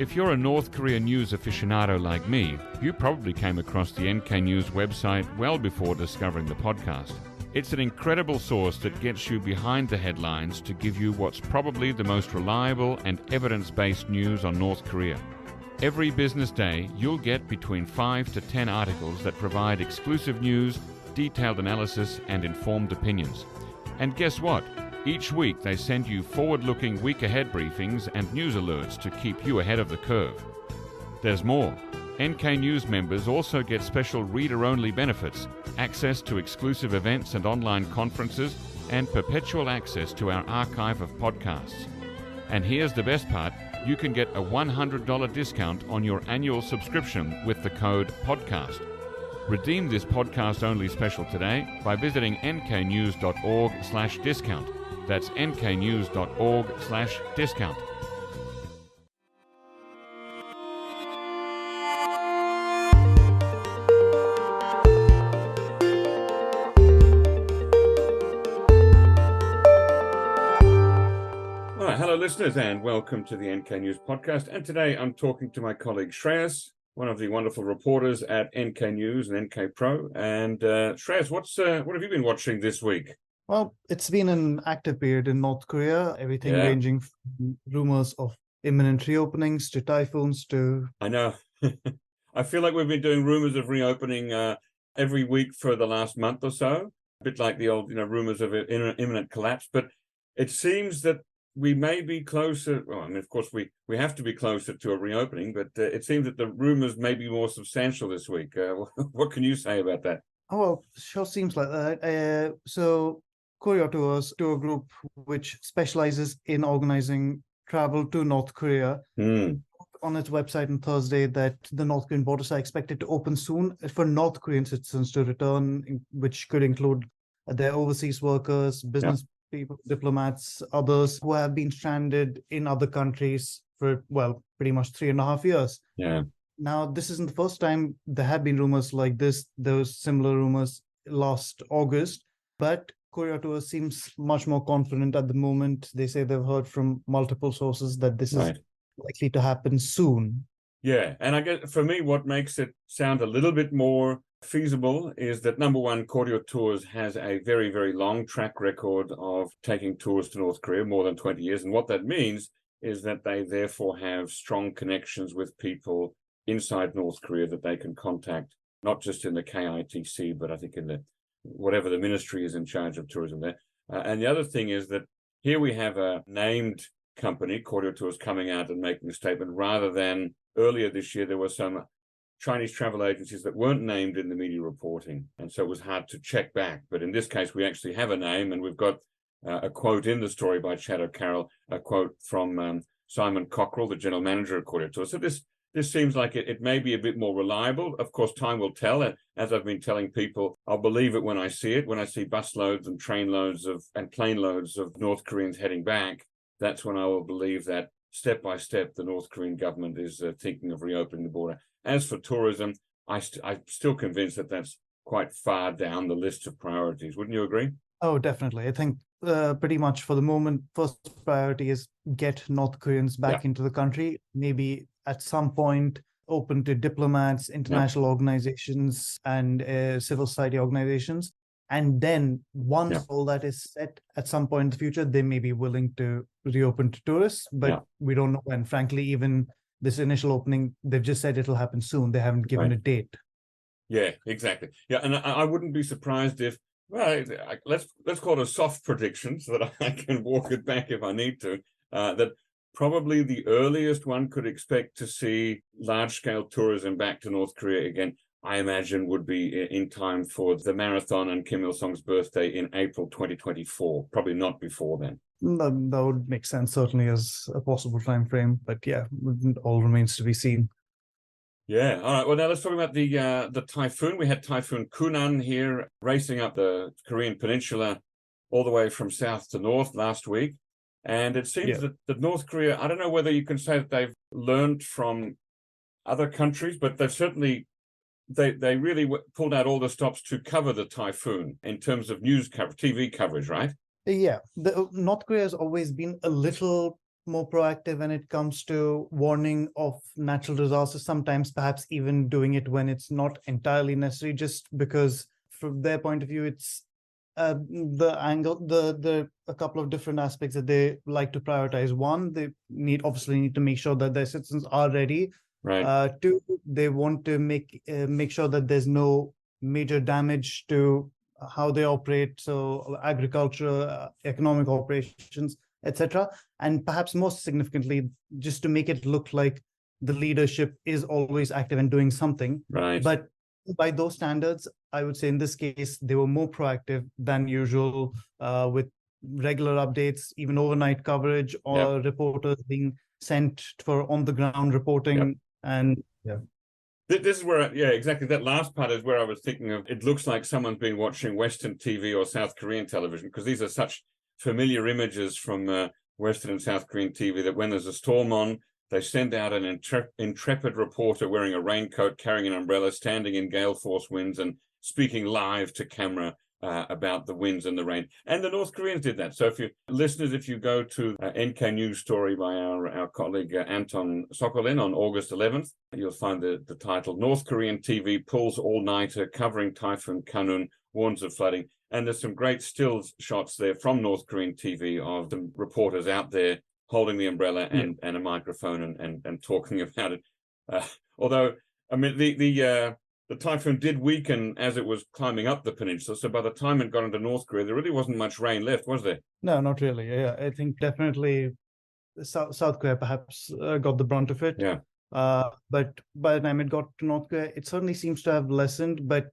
If you're a North Korean news aficionado like me, you probably came across the NK News website well before discovering the podcast. It's an incredible source that gets you behind the headlines to give you what's probably the most reliable and evidence-based news on North Korea. Every business day, you'll get between 5 to 10 articles that provide exclusive news, detailed analysis, and informed opinions. And guess what? Each week they send you forward-looking week-ahead briefings and news alerts to keep you ahead of the curve. There's more. NK News members also get special reader-only benefits, access to exclusive events and online conferences, and perpetual access to our archive of podcasts. And here's the best part, you can get a $100 discount on your annual subscription with the code PODCAST. Redeem this podcast-only special today by visiting nknews.org/discount. That's nknews.org/discount. All right, hello listeners, and welcome to the NK News podcast. And today I'm talking to my colleague Shreyas, one of the wonderful reporters at NK News and NK Pro. And Shreyas, what have you been watching this week? Well, it's been an active period in North Korea, everything ranging from rumors of imminent reopenings to typhoons to... I know. I feel like we've been doing rumors of reopening every week for the last month or so, a bit like the old, rumors of imminent collapse. But it seems that we may be closer. Well, I mean, of course, we have to be closer to a reopening, but it seems that the rumors may be more substantial this week. What can you say about that? Oh, well, sure seems like that. So Korea Tours, tour group which specializes in organizing travel to North Korea, on its website on Thursday that the North Korean borders are expected to open soon for North Korean citizens to return, which could include their overseas workers, business people, diplomats, others who have been stranded in other countries for, well, pretty much 3.5 years. Yeah. Now, this isn't the first time there have been rumors like this. There was similar rumors last August, but Korea Tour seems much more confident at the moment. They say they've heard from multiple sources that this is likely to happen soon. Yeah, and I guess for me, what makes it sound a little bit more feasible is that, number one, Korea Tours has a very, very long track record of taking tours to North Korea, more than 20 years. And what that means is that they therefore have strong connections with people inside North Korea that they can contact, not just in the KITC, but I think in the whatever the ministry is in charge of tourism there. And the other thing is that here we have a named company, Korea Tours, coming out and making a statement, rather than earlier this year, there were some Chinese travel agencies that weren't named in the media reporting. And so it was hard to check back. But in this case, we actually have a name, and we've got a quote in the story by Chad O'Carroll, a quote from Simon Cockrell, the general manager of Korea Tours. So this seems like it may be a bit more reliable. Of course, time will tell. And as I've been telling people, I'll believe it when I see it. When I see bus loads and train loads and plane loads of North Koreans heading back, that's when I will believe that step by step the North Korean government is thinking of reopening the border. As for tourism, I'm still convinced that that's quite far down the list of priorities. Wouldn't you agree? Oh, definitely. I think pretty much for the moment, first priority is get North Koreans back into the country. Maybe at some point open to diplomats, international organizations, and civil society organizations. And then once all that is set, at some point in the future, they may be willing to reopen to tourists, but we don't know when. Frankly, even this initial opening, they've just said it'll happen soon. They haven't given a date. Yeah, exactly. Yeah, and I wouldn't be surprised if, well, let's call it a soft prediction so that I can walk it back if I need to, that probably the earliest one could expect to see large-scale tourism back to North Korea again, I imagine would be in time for the marathon and Kim Il-sung's birthday in April 2024, probably not before then. That would make sense, certainly, as a possible time frame. But yeah, it all remains to be seen. Yeah. All right. Well, now let's talk about the typhoon. We had Typhoon Khanun here racing up the Korean peninsula all the way from south to north last week. And it seems that North Korea, I don't know whether you can say that they've learned from other countries, but they've certainly they really pulled out all the stops to cover the typhoon in terms of news coverage, TV coverage, right? Yeah, North Korea has always been a little more proactive when it comes to warning of natural disasters, sometimes perhaps even doing it when it's not entirely necessary, just because from their point of view, it's the angle, the a couple of different aspects that they like to prioritize. One, they obviously need to make sure that their citizens are ready. Right. Two, they want to make sure that there's no major damage to how they operate, so agriculture, economic operations, etc. And perhaps most significantly, just to make it look like the leadership is always active and doing something. Right. But by those standards, I would say in this case, they were more proactive than usual, with regular updates, even overnight coverage, or reporters being sent for on-the-ground reporting. And this is where, exactly. That last part is where I was thinking of. It looks like someone's been watching Western TV or South Korean television, because these are such familiar images from Western and South Korean TV that when there's a storm on, they send out an intrepid reporter wearing a raincoat, carrying an umbrella, standing in gale force winds and speaking live to camera about the winds and the rain. And the North Koreans did that. So if you go to NK News story by our colleague Anton Sokolin on August 11th, you'll find the title, North Korean TV Pulls All-Nighter Covering Typhoon Khanun, Warns of Flooding. And there's some great still shots there from North Korean TV of the reporters out there holding the umbrella and a microphone and talking about it. Although, I mean, the typhoon did weaken as it was climbing up the peninsula. So by the time it got into North Korea, there really wasn't much rain left, was there? No, not really. Yeah, I think definitely South Korea perhaps got the brunt of it. Yeah. But by the time it got to North Korea, it certainly seems to have lessened. But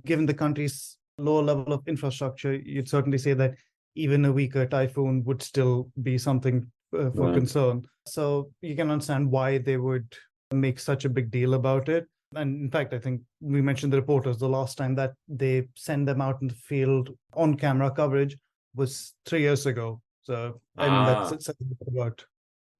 given the country's lower level of infrastructure, you'd certainly say that even a weaker typhoon would still be something for concern. So you can understand why they would make such a big deal about it. And in fact, I think we mentioned the reporters the last time that they send them out in the field on camera coverage was 3 years ago. So I mean, that's about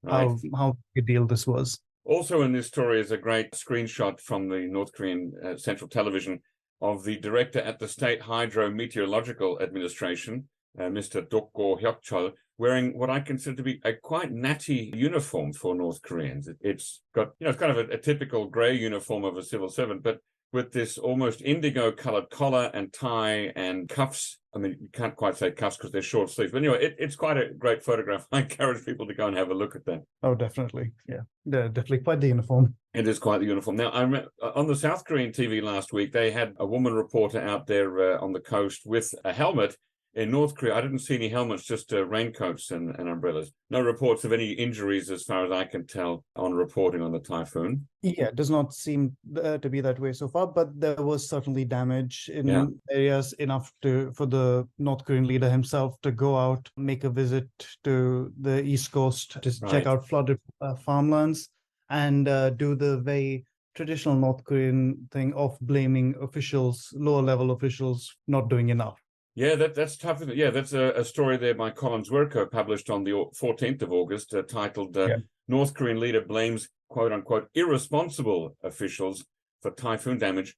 how big a deal this was. Also in this story is a great screenshot from the North Korean Central Television of the director at the State Hydrometeorological Administration, Mr. Dokgo Hyuk-chol, wearing what I consider to be a quite natty uniform for North Koreans. It's got, it's kind of a typical grey uniform of a civil servant, but with this almost indigo-coloured collar and tie and cuffs. I mean, you can't quite say cuffs because they're short sleeves. But anyway, it's quite a great photograph. I encourage people to go and have a look at that. Oh, definitely. Yeah, they're definitely quite the uniform. It is quite the uniform. Now, on the South Korean TV last week, they had a woman reporter out there on the coast with a helmet. In North Korea, I didn't see any helmets, just raincoats and umbrellas. No reports of any injuries, as far as I can tell, on reporting on the typhoon. Yeah, it does not seem to be that way so far, but there was certainly damage in areas enough for the North Korean leader himself to go out, make a visit to the East Coast to check out flooded farmlands, and do the very traditional North Korean thing of blaming officials, lower level officials, not doing enough. Yeah, that's tough. Yeah, that's a story there by Collins Werko, published on the 14th of August, titled North Korean Leader Blames, quote unquote, irresponsible officials for typhoon damage.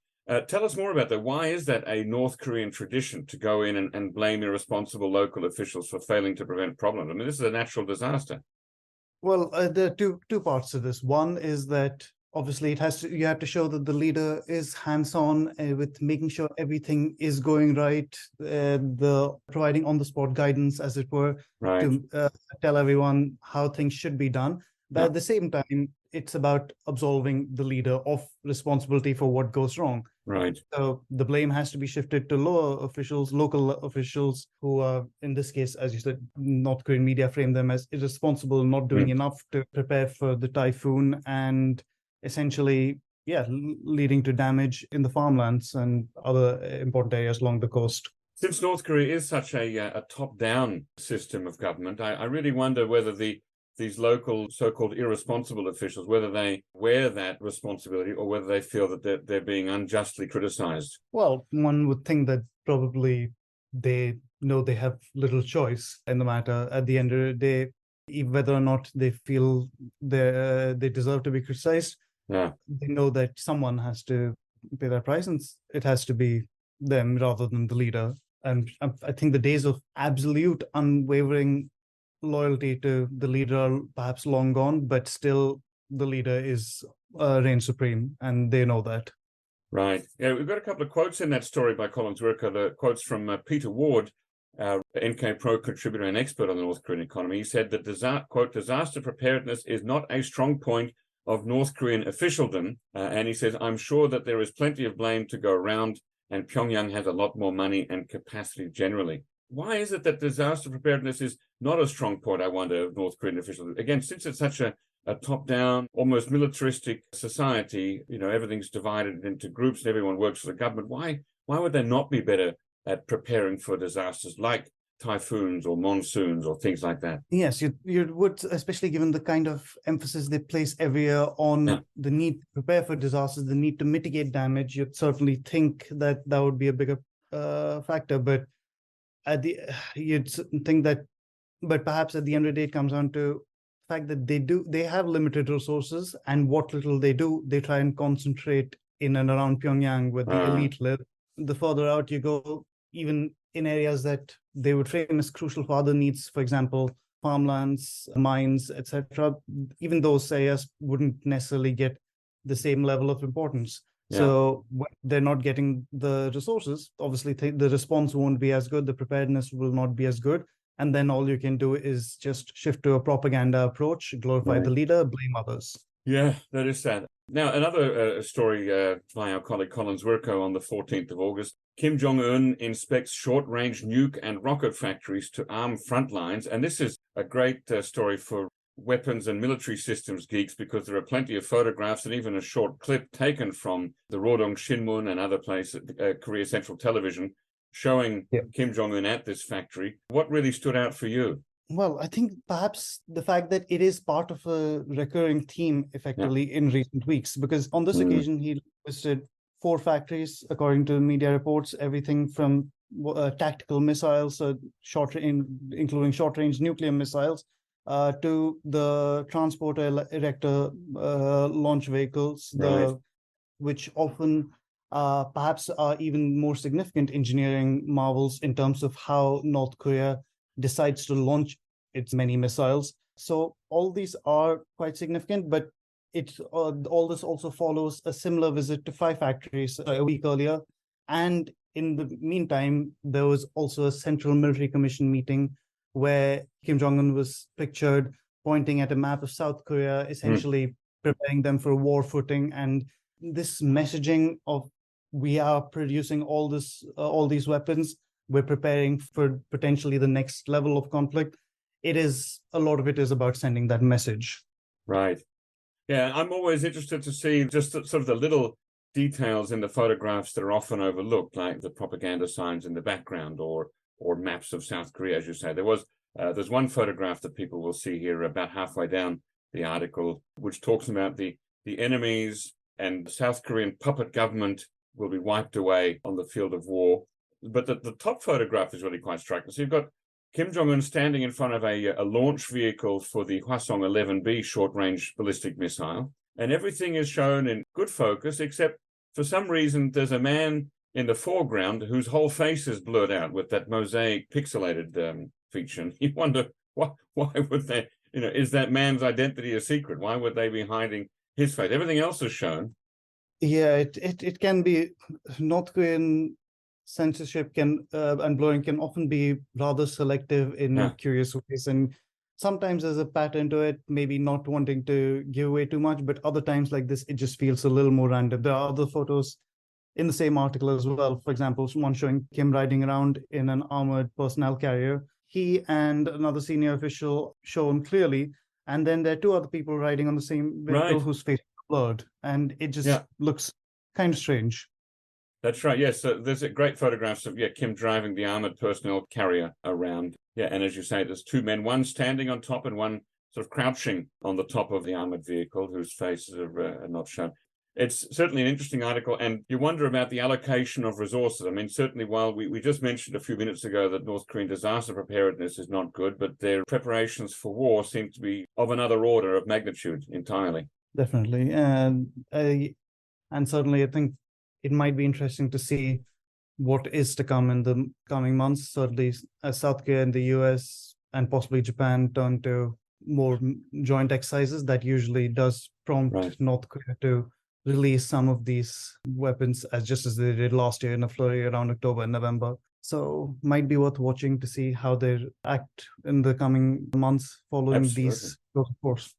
Tell us more about that. Why is that a North Korean tradition to go in and blame irresponsible local officials for failing to prevent problems? I mean, this is a natural disaster. Well, there are two parts to this. One is that obviously you have to show that the leader is hands-on with making sure everything is going right, the providing on-the-spot guidance, as it were, to tell everyone how things should be done. But at the same time, it's about absolving the leader of responsibility for what goes wrong. Right. So the blame has to be shifted to lower officials, local officials, who are, in this case, as you said, North Korean media frame them as irresponsible, not doing enough to prepare for the typhoon, and essentially, leading to damage in the farmlands and other important areas along the coast. Since North Korea is such a top-down system of government, I really wonder whether these local so-called irresponsible officials, whether they wear that responsibility or whether they feel that they're being unjustly criticized. Well, one would think that probably they know they have little choice in the matter. At the end of the day, whether or not they feel they deserve to be criticized, they know that someone has to pay that price, and it has to be them rather than the leader. And I think the days of absolute unwavering loyalty to the leader are perhaps long gone, but still the leader is reigns supreme, and they know that. Right. Yeah, we've got a couple of quotes in that story by Collins Worker. The quotes from Peter Ward, NK Pro contributor and expert on the North Korean economy. He said that, quote, disaster preparedness is not a strong point of North Korean officialdom. And he says, I'm sure that there is plenty of blame to go around, and Pyongyang has a lot more money and capacity generally. Why is it that disaster preparedness is not a strong point, I wonder, of North Korean officialdom? Again, since it's such a top-down, almost militaristic society, everything's divided into groups and everyone works for the government. Why would they not be better at preparing for disasters like typhoons or monsoons or things like that? Yes, you would, especially given the kind of emphasis they place every year on the need to prepare for disasters, the need to mitigate damage. You'd certainly think that would be a bigger factor, but you'd think that, but perhaps at the end of the day, it comes down to the fact that they have limited resources, and what little they do, they try and concentrate in and around Pyongyang where the elite live. The further out you go, even in areas that they would frame as crucial for other needs, for example, farmlands, mines, etc., even those areas wouldn't necessarily get the same level of importance. Yeah. So when they're not getting the resources, obviously the response won't be as good, the preparedness will not be as good. And then all you can do is just shift to a propaganda approach, glorify the leader, blame others. Yeah, that is sad. Now, another story by our colleague Collins Werko on the 14th of August. Kim Jong-un inspects short-range nuke and rocket factories to arm front lines. And this is a great story for weapons and military systems geeks, because there are plenty of photographs and even a short clip taken from the Rodong Shinmun and other places, Korea Central Television, showing Kim Jong-un at this factory. What really stood out for you? Well, I think perhaps the fact that it is part of a recurring theme, effectively, in recent weeks, because on this occasion, he listed 4 factories, according to media reports, everything from tactical missiles, including short-range nuclear missiles, to the transporter erector launch vehicles, which often perhaps are even more significant engineering marvels in terms of how North Korea decides to launch its many missiles. So all these are quite significant, but all this also follows a similar visit to 5 factories a week earlier. And in the meantime, there was also a Central Military Commission meeting where Kim Jong-un was pictured pointing at a map of South Korea, essentially preparing them for a war footing. And this messaging of, we are producing all these weapons, we're preparing for potentially the next level of conflict. A lot of it is about sending that message. Right. Yeah, I'm always interested to see just sort of the little details in the photographs that are often overlooked, like the propaganda signs in the background or maps of South Korea, as you say. There's one photograph that people will see here about halfway down the article, which talks about the enemies and the South Korean puppet government will be wiped away on the field of war. But the top photograph is really quite striking. So you've got Kim Jong-un standing in front of a launch vehicle for the Hwasong 11B short-range ballistic missile, and everything is shown in good focus, except for some reason there's a man in the foreground whose whole face is blurred out with that mosaic pixelated feature. And you wonder, why would they, is that man's identity a secret? Why would they be hiding his face? Everything else is shown. Yeah, it can be. North Korean censorship and blurring can often be rather selective in curious ways, and sometimes there's a pattern to it, maybe not wanting to give away too much, but other times like this, it just feels a little more random. There are other photos in the same article as well. For example, one showing Kim riding around in an armored personnel carrier. He and another senior official shown clearly, and then there are 2 other people riding on the same vehicle whose face is blurred, and it just looks kind of strange. That's right. Yes. So there's great photographs of Kim driving the armored personnel carrier around. Yeah. And as you say, there's 2 men, one standing on top and one sort of crouching on the top of the armored vehicle, whose faces are not shown. It's certainly an interesting article, and you wonder about the allocation of resources. I mean, certainly while we just mentioned a few minutes ago that North Korean disaster preparedness is not good, but their preparations for war seem to be of another order of magnitude entirely. Definitely. And certainly I think it might be interesting to see what is to come in the coming months. Certainly, South Korea and the US and possibly Japan turn to more joint exercises, that usually does prompt North Korea to release some of these weapons as they did last year in a flurry around October and November. So might be worth watching to see how they act in the coming months following these course.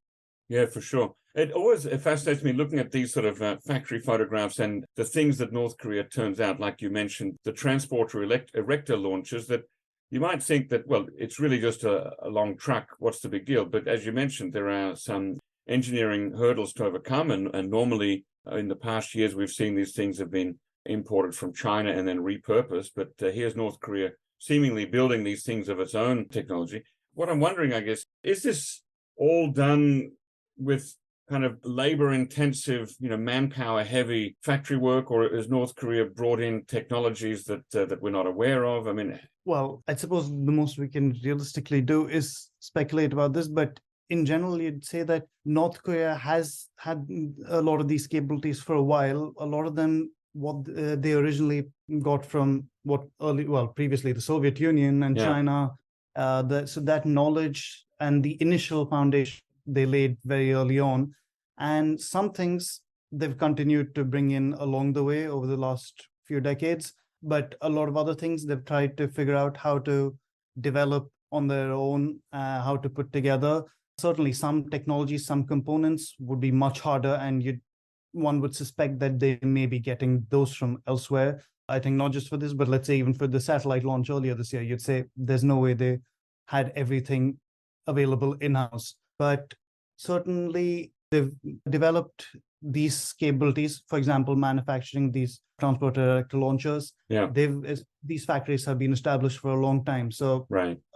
Yeah, for sure. It always fascinates me looking at these sort of factory photographs and the things that North Korea turns out, like you mentioned, the transporter erector launchers that you might think that, well, it's really just a long truck. What's the big deal? But as you mentioned, there are some engineering hurdles to overcome. And normally in the past years, we've seen these things have been imported from China and then repurposed. But here's North Korea seemingly building these things of its own technology. What I'm wondering, I guess, is this all done with kind of labor-intensive, manpower-heavy factory work, or is North Korea brought in technologies that we're not aware of? I mean, well, I suppose the most we can realistically do is speculate about this, but in general, you'd say that North Korea has had a lot of these capabilities for a while. A lot of them, what they originally got from previously the Soviet Union and China. So that knowledge and the initial foundation they laid very early on, and some things they've continued to bring in along the way over the last few decades. But a lot of other things they've tried to figure out how to develop on their own, how to put together. Certainly some technologies, some components would be much harder, and one would suspect that they may be getting those from elsewhere. I think not just for this, but let's say even for the satellite launch earlier this year, you'd say there's no way they had everything available in-house. But certainly they've developed these capabilities, for example, manufacturing these transporter erector launchers. These factories have been established for a long time. So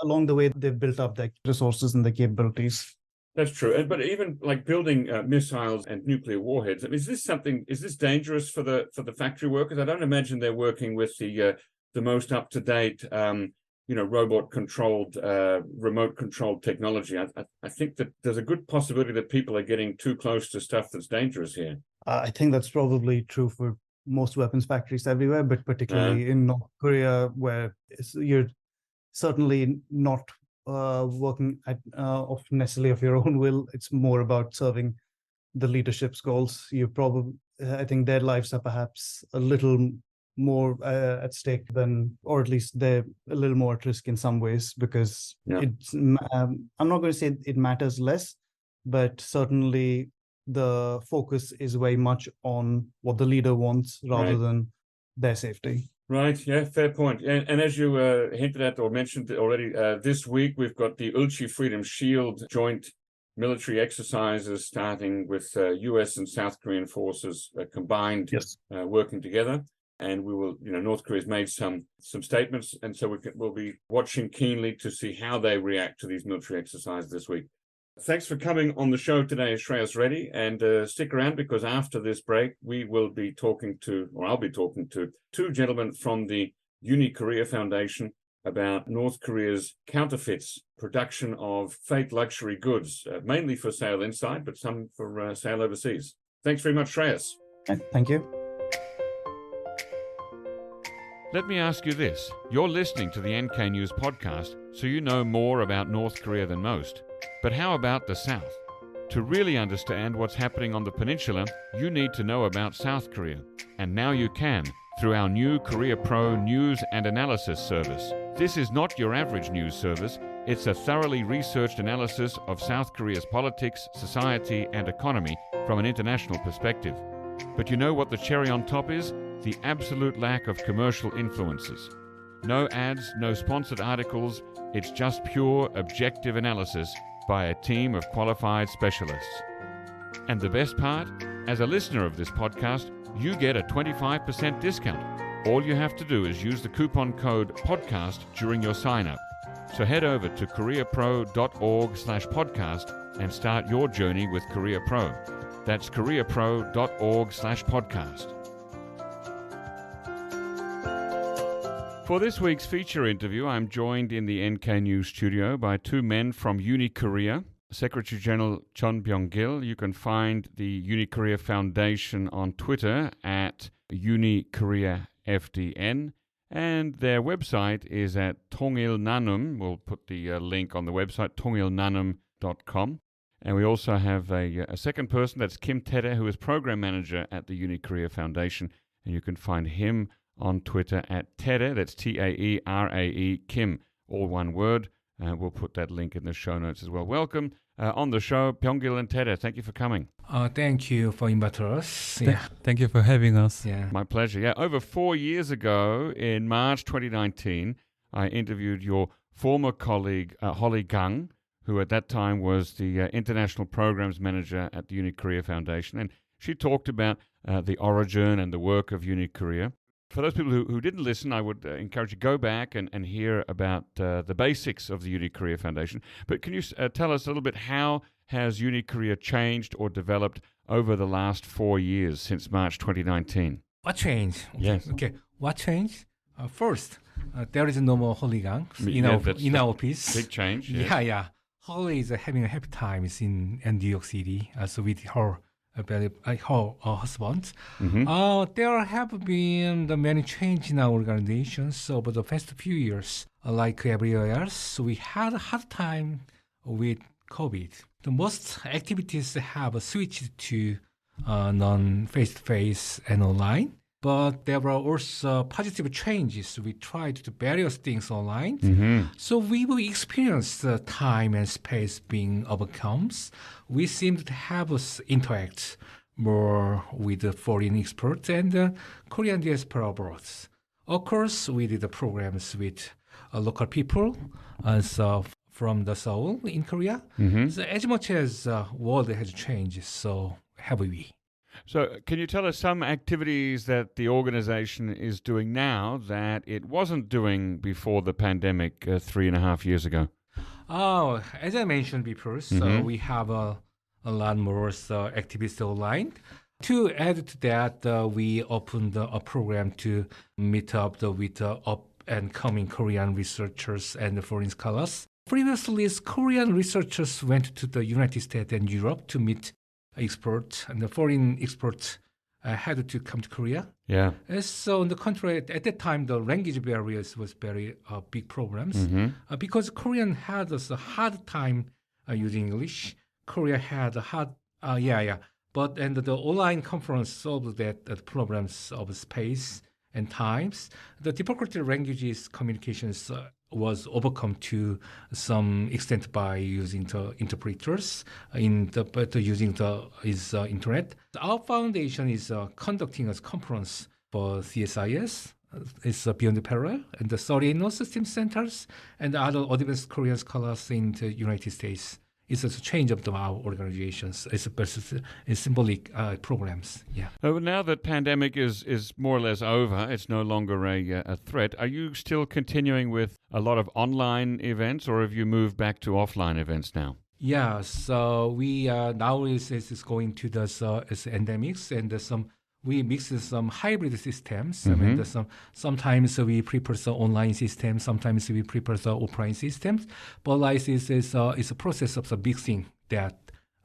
along the way, they've built up their resources and their capabilities. That's true. But even like building missiles and nuclear warheads, I mean, is this dangerous for the factory workers? I don't imagine they're working with the most up-to-date robot-controlled, remote-controlled technology. I think that there's a good possibility that people are getting too close to stuff that's dangerous here. I think that's probably true for most weapons factories everywhere, but particularly in North Korea, where you're certainly not working necessarily of your own will. It's more about serving the leadership's goals. I think their lives are perhaps a little more at stake or at least they're a little more at risk in some ways, because I'm not going to say it matters less, but certainly the focus is very much on what the leader wants rather than their safety. Right, yeah, fair point. And as you hinted at or mentioned already, this week we've got the Ulchi Freedom Shield joint military exercises starting with US and South Korean forces combined, working together. And we will, North Korea's made some statements, and so we'll be watching keenly to see how they react to these military exercises this week. Thanks for coming on the show today, Shreyas Reddy, and stick around, because after this break, I'll be talking to two gentlemen from the UniKorea Foundation about North Korea's counterfeits, production of fake luxury goods, mainly for sale inside, but some for sale overseas. Thanks very much, Shreyas. Thank you. Let me ask you this. You're listening to the NK News podcast, so you know more about North Korea than most. But how about the South? To really understand what's happening on the peninsula, you need to know about South Korea. And now you can, through our new Korea Pro news and analysis service. This is not your average news service. It's a thoroughly researched analysis of South Korea's politics, society, and economy from an international perspective. But you know what the cherry on top is? The absolute lack of commercial influences. No ads, no sponsored articles. It's just pure, objective analysis by a team of qualified specialists. And the best part? As a listener of this podcast, you get a 25% discount. All you have to do is use the coupon code PODCAST during your sign-up. So head over to koreapro.org/podcast and start your journey with Korea Pro. That's koreapro.org/podcast. For this week's feature interview, I'm joined in the NK News studio by two men from UniKorea. Secretary General Byung-gil. You can find the UniKorea Foundation on Twitter at UniKoreaFDN. And their website is at tongilnanum. We'll put the link on the website, tongilnanum.com. And we also have a second person, that's Kim Tae-rae, who is program manager at the UniKorea Foundation. And you can find him on Twitter at Tae-rae, that's Taerae, Kim, all one word. We'll put that link in the show notes as well. Welcome on the show, Byung-gil and Tae-rae. Thank you for coming. Thank you for inviting us. Yeah. Thank you for having us. Yeah. My pleasure. Yeah, over 4 years ago, in March 2019, I interviewed your former colleague, Holly Gang, who at that time was the International Programs Manager at the UniKorea Foundation. And she talked about the origin and the work of UniKorea. For those people who didn't listen, I would encourage you to go back and hear about the basics of the UniKorea Foundation. But can you tell us a little bit, how has UniKorea changed or developed over the last 4 years since March 2019? What changed? Okay. Yes. Okay. What changed? First, there is no more Holly Gang in our office. Big change. Yes. Yeah. Holly is having a happy time in New York City, so with her husband. Mm-hmm. There have been the many changes in our organizations over the past few years. Like everywhere else, we had a hard time with COVID. The most activities have switched to non-face-to-face and online. But there were also positive changes. We tried to do various things online. Mm-hmm. So we will experience the time and space being overcome. We seem to have us interact more with the foreign experts and the Korean diaspora abroad. Of course, we did the programs with local people from the Seoul in Korea. Mm-hmm. So as much as the world has changed, so have we. So can you tell us some activities that the organization is doing now that it wasn't doing before the pandemic 3.5 years ago? Oh, as I mentioned before, so we have a lot more activities online. To add to that, we opened a program to meet up with up-and-coming Korean researchers and foreign scholars. Previously, Korean researchers went to the United States and Europe to meet experts, and the foreign experts had to come to Korea. Yeah. So on the contrary, at that time, the language barriers was very big problems because Korean had a hard time using English. Korea had a hard, But and the online conference solved that problems of space and times. The difficulty of languages communications was overcome to some extent by using the interpreters using the internet. Our foundation is conducting a conference for CSIS. It's Beyond the Parallel and the 38 North System Centers and other advanced Korean scholars in the United States. It's a change of our organizations. It's symbolic programs. Yeah. Now that pandemic is more or less over, it's no longer a threat. Are you still continuing with a lot of online events, or have you moved back to offline events now? Yeah. So we now is going to the endemics and we mix some hybrid systems. I mean, sometimes we prefer the online system, sometimes we prefer the offline systems. But like this is a process of the mixing that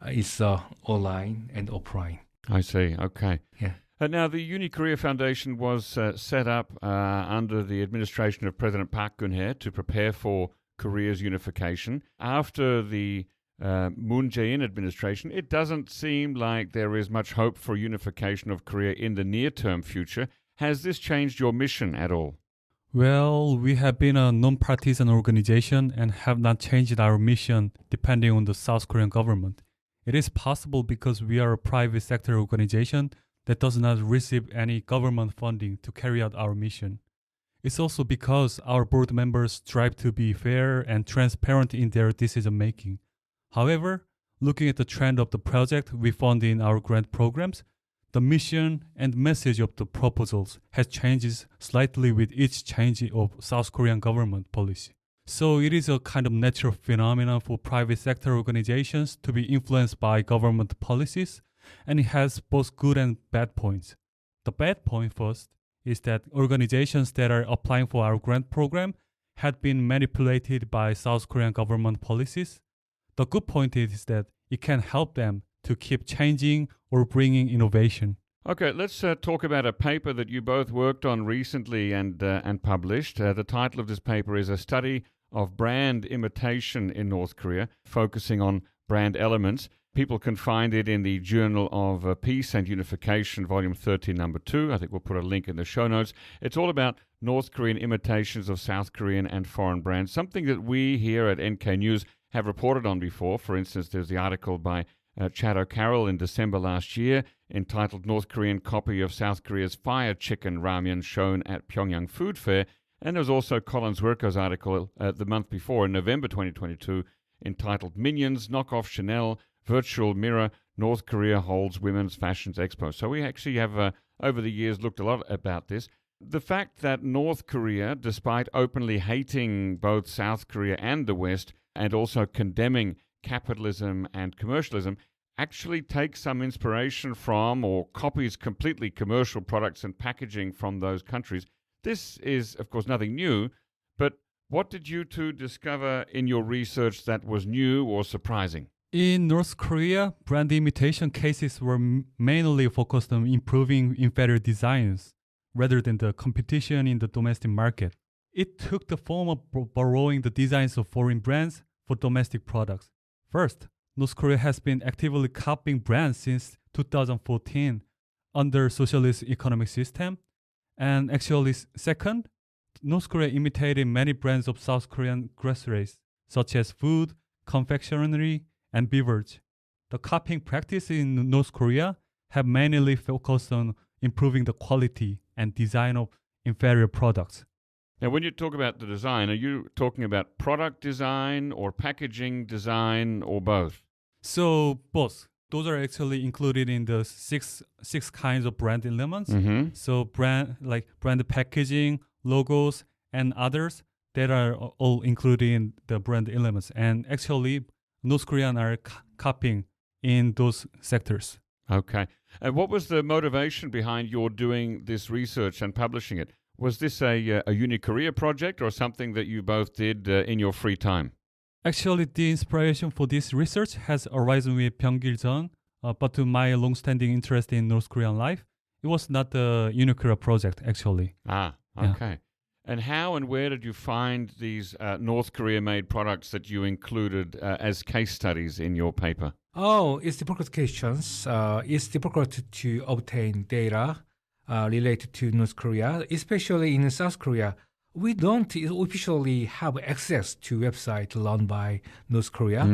is online and offline. I see. Okay. Yeah. Now, the UniKorea Foundation was set up under the administration of President Park Geun-hye to prepare for Korea's unification. After the Moon Jae-in administration, it doesn't seem like there is much hope for unification of Korea in the near-term future. Has this changed your mission at all? Well, we have been a non-partisan organization and have not changed our mission depending on the South Korean government. It is possible because we are a private sector organization that does not receive any government funding to carry out our mission. It's also because our board members strive to be fair and transparent in their decision-making. However, looking at the trend of the project we fund in our grant programs, the mission and message of the proposals has changed slightly with each change of South Korean government policy. So it is a kind of natural phenomenon for private sector organizations to be influenced by government policies, and it has both good and bad points. The bad point first is that organizations that are applying for our grant program had been manipulated by South Korean government policies. The good point is that it can help them to keep changing or bringing innovation. Okay, let's talk about a paper that you both worked on recently and published. The title of this paper is A Study of Brand Imitation in North Korea, focusing on brand elements. People can find it in the Journal of Peace and Unification, Volume 13, Number 2. I think we'll put a link in the show notes. It's all about North Korean imitations of South Korean and foreign brands, something that we here at NK News have reported on before. For instance, there's the article by Chad O'Carroll in December last year entitled North Korean Copy of South Korea's Fire Chicken Ramen Shown at Pyongyang Food Fair. And there was also Collins Werko's article the month before in November 2022 entitled Minions Knock Off Chanel Virtual Mirror North Korea Holds Women's Fashions Expo. So we actually have over the years looked a lot about this. The fact that North Korea, despite openly hating both South Korea and the West and also condemning capitalism and commercialism, actually takes some inspiration from or copies completely commercial products and packaging from those countries. This is, of course, nothing new, but what did you two discover in your research that was new or surprising? In North Korea, brand imitation cases were mainly focused on improving inferior designs rather than the competition in the domestic market. It took the form of borrowing the designs of foreign brands for domestic products. First, North Korea has been actively copying brands since 2014 under socialist economic system. And actually, second, North Korea imitated many brands of South Korean groceries, such as food, confectionery, and beverage. The copying practice in North Korea have mainly focused on improving the quality and design of inferior products. Now, when you talk about the design, are you talking about product design or packaging design or both? So both. Those are actually included in the six kinds of brand elements. Mm-hmm. So brand packaging, logos, and others that are all included in the brand elements. And actually, North Koreans are copying in those sectors. Okay. And what was the motivation behind your doing this research and publishing it? Was this a UniKorea project or something that you both did in your free time? Actually, the inspiration for this research has arisen with Byung-gil Jeon, but to my long-standing interest in North Korean life, it was not the UniKorea project, actually. Ah, okay. Yeah. And how and where did you find these North Korea-made products that you included as case studies in your paper? Oh, it's difficult questions. It's difficult to obtain data related to North Korea, especially in South Korea. We don't officially have access to websites run by North Korea.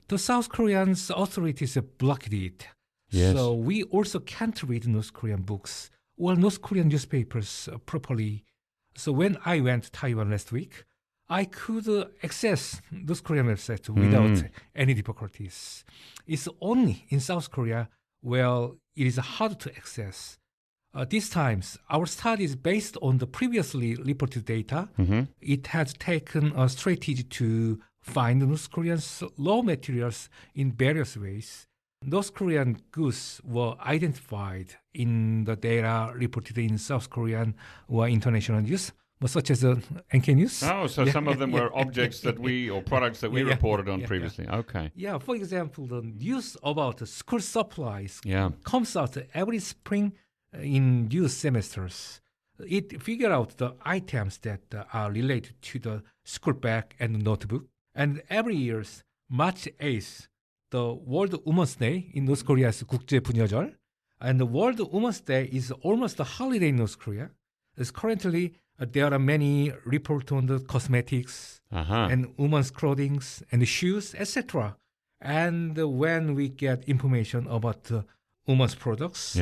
The South Korean authorities blocked it. Yes. So we also can't read North Korean books or North Korean newspapers properly. So when I went to Taiwan last week, I could access North Korean website without any difficulties. It's only in South Korea where it is hard to access. This time, our study is based on the previously reported data. Mm-hmm. It has taken a strategy to find North Korean raw materials in various ways. North Korean goods were identified in the data reported in South Korean or international news, such as NK News. Oh, so some of them were objects that we, or products that we reported on previously. Okay. Yeah, for example, the news about school supplies comes out every spring in new semesters. It figures out the items that are related to the school bag and notebook. And every year, March 8th, the World Women's Day in North Korea is 국제 부녀절. And the World Women's Day is almost a holiday in North Korea. As currently, there are many reports on the cosmetics and women's clothing and shoes, etc. And when we get information about women's products,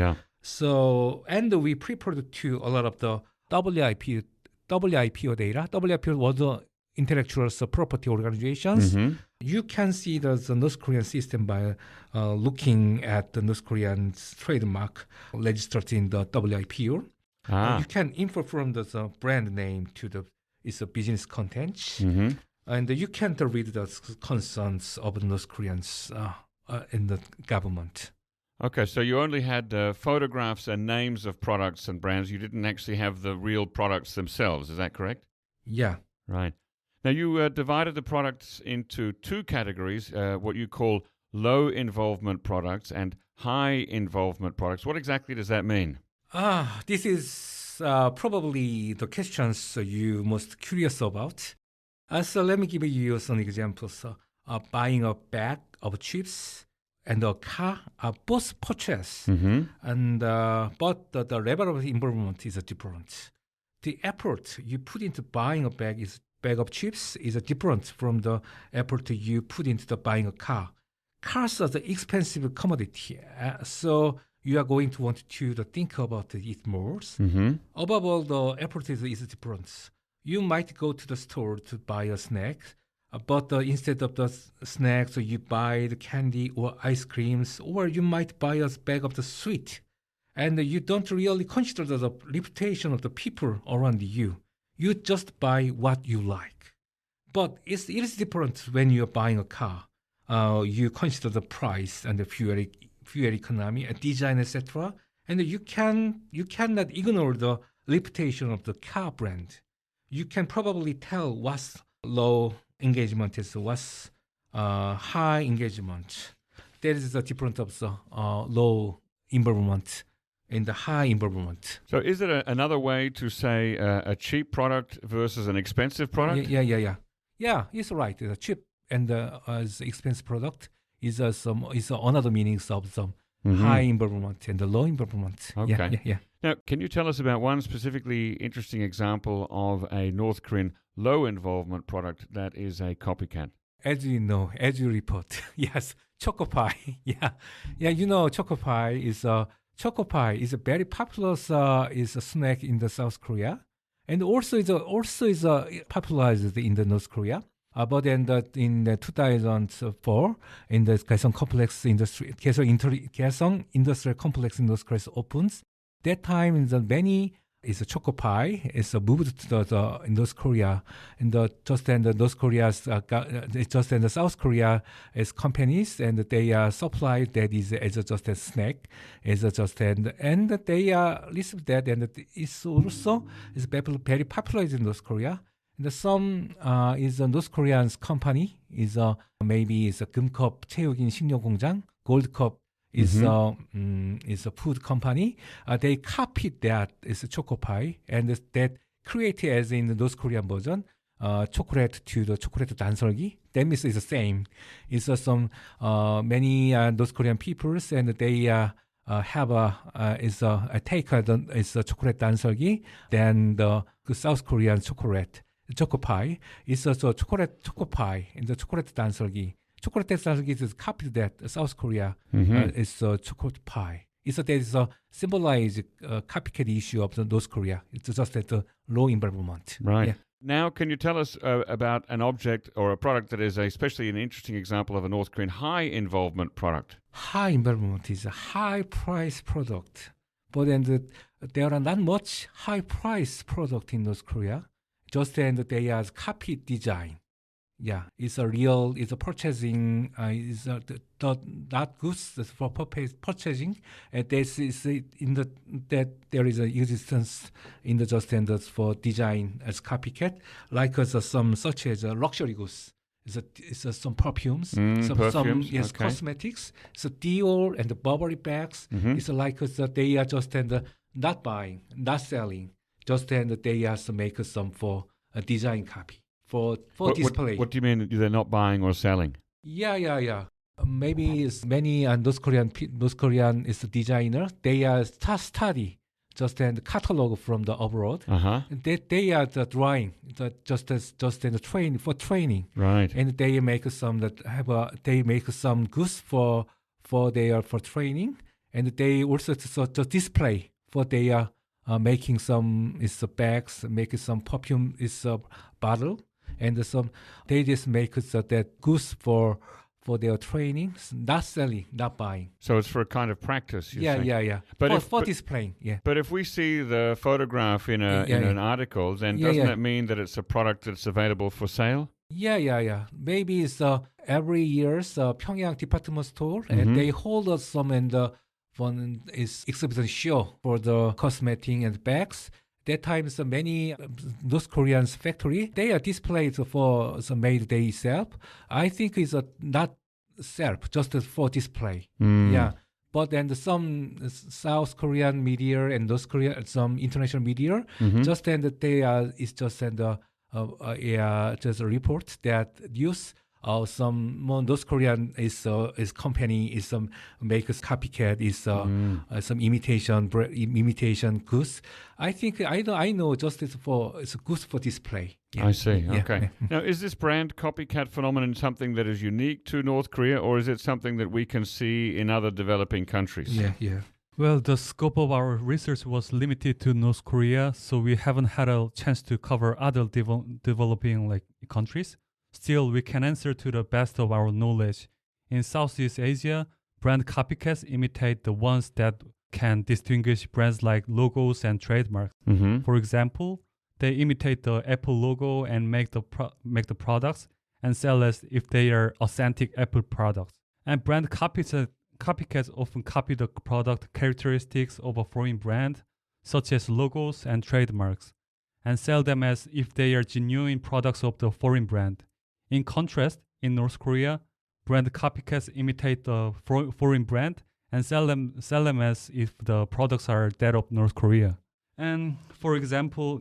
so, and we prepared to a lot of the WIPO data. WIPO was the intellectual property organizations. Mm-hmm. You can see the North Korean system by looking at the North Korean trademark registered in the WIPO. You can info from the brand name to its business content. Mm-hmm. And you can't read the concerns of the North Koreans in the government. Okay, so you only had photographs and names of products and brands. You didn't actually have the real products themselves. Is that correct? Yeah. Right. Now, you divided the products into two categories, what you call low-involvement products and high involvement products. What exactly does that mean? This is probably the questions you most curious about. So let me give you some examples. Buying a bag of chips and a car are both purchase, and but the level of involvement is different. The effort you put into buying a bag of chips is different from the effort you put into the buying a car. Cars are the expensive commodity, so you are going to want to think about it more. Above all, the effort is different. You might go to the store to buy a snack, but instead of the snacks, you buy the candy or ice creams, or you might buy a bag of the sweet. And you don't really consider the reputation of the people around you. You just buy what you like. But it is different when you're buying a car. You consider the price and the fuel economy, design, etc. And you cannot ignore the reputation of the car brand. You can probably tell what's low engagement is, what's high engagement. That is the difference of the low involvement and the high involvement. So is it another way to say a cheap product versus an expensive product? Yeah, it's right. The cheap and expensive product is another meanings of some high involvement and the low involvement. Okay. Yeah. Now, can you tell us about one specifically interesting example of a North Korean low involvement product that is a copycat? As you know, as you report, yes, Choco Pie. Yeah. You know, Choco Pie is a very popular is a snack in the South Korea, and also is popularized in the North Korea. But in 2004, in the Kaesong Complex Industry, Kaesong Industrial Complex in North Korea opens. That time, many is a Choco Pie is moved to the North Korea, and just then the North Korea's just then the South Korea is companies, and they are supplied that is as just a snack, as just and they receive that, and it's also is very popular in North Korea. And some is a North Korean company is maybe is a 금컵 체육인 식료공장, Goldcup is a food company. They copied that is a Choco Pie, and that created as in the North Korean version, chocolate to the chocolate 단설기. That means it's the same. It's some many North Korean peoples, and they have a take is a chocolate 단설기 than the South Korean Choco Pie. It's also Choco Pie and the chocolate 단설기. Chocolate 단설기 is copied that South Korea is chocolate pie. There is a symbolized copycat issue of the North Korea. It's just at the low involvement. Right. Yeah. Now, can you tell us about an object or a product that is especially an interesting example of a North Korean high involvement product? High involvement is a high price product, but then there are not much high price product in North Korea. Just then they are copied design. Yeah, it's a purchasing, is not goods for purchasing. And this is that there is a existence in the just and for design as copycat, like some such as luxury goods. It's some perfumes, some yes, okay. Cosmetics. So Dior and the Burberry bags. It's like they are just not buying, not selling. Just they are make some for a design copy. For display. What do you mean they're not buying or selling? Yeah. Maybe it's many North Korean is a designer. They are study just the catalog from the abroad. They are the drawing just in the training. Right. And they make some goods for training, and they also the display for their making some bags, making some perfume bottle. And some they just make that goods for their training, not selling, not buying. So it's for a kind of practice. Yeah. But for displaying, yeah. But if we see the photograph in an article, then doesn't that mean that it's a product that's available for sale? Yeah. Maybe it's every year's Pyongyang department store, and they hold some one is exhibition show for the cosmetic and bags. That time, so many North Korean factory, they are displayed for the made they sell. I think it's not self, just for display. Yeah, But then some South Korean media and North Korea, some international media, just then that they is just just a report that news. Some North Korean is company is makes copycat is some imitation goods. I think I know just it's goods for display. I see. Yeah. Okay. Now, is this brand copycat phenomenon something that is unique to North Korea, or is it something that we can see in other developing countries? Yeah. Well, the scope of our research was limited to North Korea, so we haven't had a chance to cover other developing countries. Still, we can answer to the best of our knowledge. In Southeast Asia, brand copycats imitate the ones that can distinguish brands like logos and trademarks. For example, they imitate the Apple logo and make the products and sell as if they are authentic Apple products. And brand copycats often copy the product characteristics of a foreign brand, such as logos and trademarks, and sell them as if they are genuine products of the foreign brand. In contrast, in North Korea, brand copycats imitate the foreign brand and sell them as if the products are that of North Korea. And for example,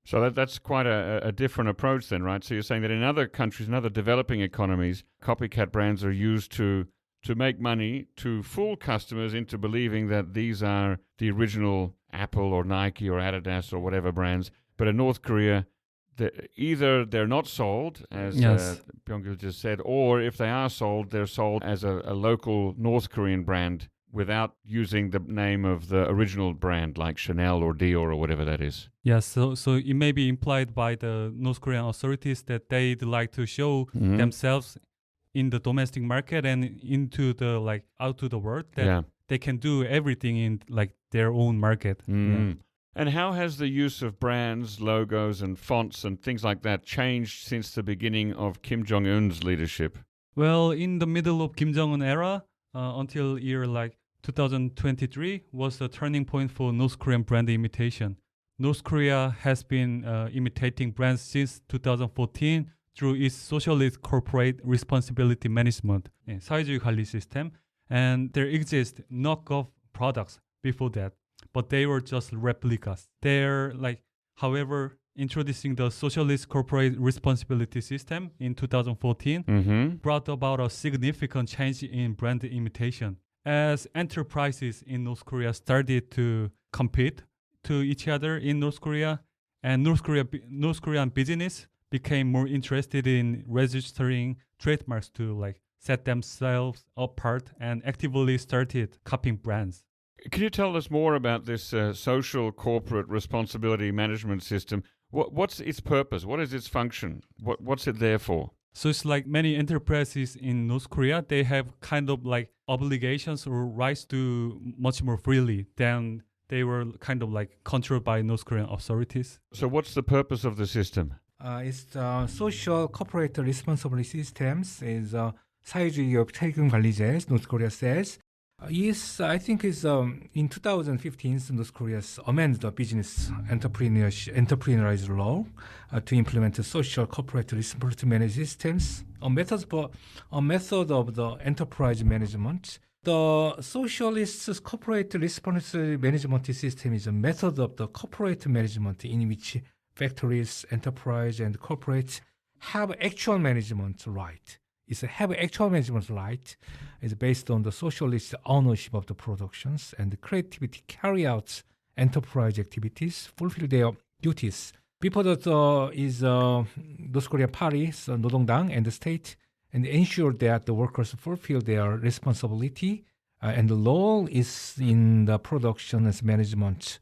So that's quite a different approach then, right? So you're saying that in other countries, in other developing economies, copycat brands are used to make money, to fool customers into believing that these are the original Apple or Nike or Adidas or whatever brands. But in North Korea, either they're not sold, as Byung-gil just said, or if they are sold, they're sold as a local North Korean brand without using the name of the original brand like Chanel or Dior or whatever that is. Yes, so it may be implied by the North Korean authorities that they'd like to show themselves in the domestic market and into the out to the world that they can do everything in their own market. And how has the use of brands, logos, and fonts and things like that changed since the beginning of Kim Jong-un's leadership? Well, in the middle of Kim Jong-un era, until year 2023 was the turning point for North Korean brand imitation. North Korea has been imitating brands since 2014 through its socialist corporate responsibility management 사회주의 관리 system, and there exist knockoff products before that, but they were just replicas. They're however, introducing the socialist corporate responsibility system in 2014 brought about a significant change in brand imitation. As enterprises in North Korea started to compete to each other in North Korea, and North Korean business became more interested in registering trademarks to set themselves apart and actively started copying brands. Can you tell us more about this social corporate responsibility management system? What's its purpose? What is its function? What's it there for? So it's like many enterprises in North Korea, they have kind of obligations or rights to much more freely than they were kind of controlled by North Korean authorities. So what's the purpose of the system? It's the social corporate responsibility systems is 사회주의 책임 관리제, North Korea says. Yes, I think it's in 2015, North Korea amended the business enterprise law to implement the social corporate responsibility management systems, a method of the enterprise management. The socialist corporate responsibility management system is a method of the corporate management in which factories, enterprise, and corporates have actual management right. It's based on the socialist ownership of the productions and the creativity carry out enterprise activities, fulfill their duties. Before that is North Korean Party, 노동당, and the state, and ensure that the workers fulfill their responsibility, and the law is in the production as management.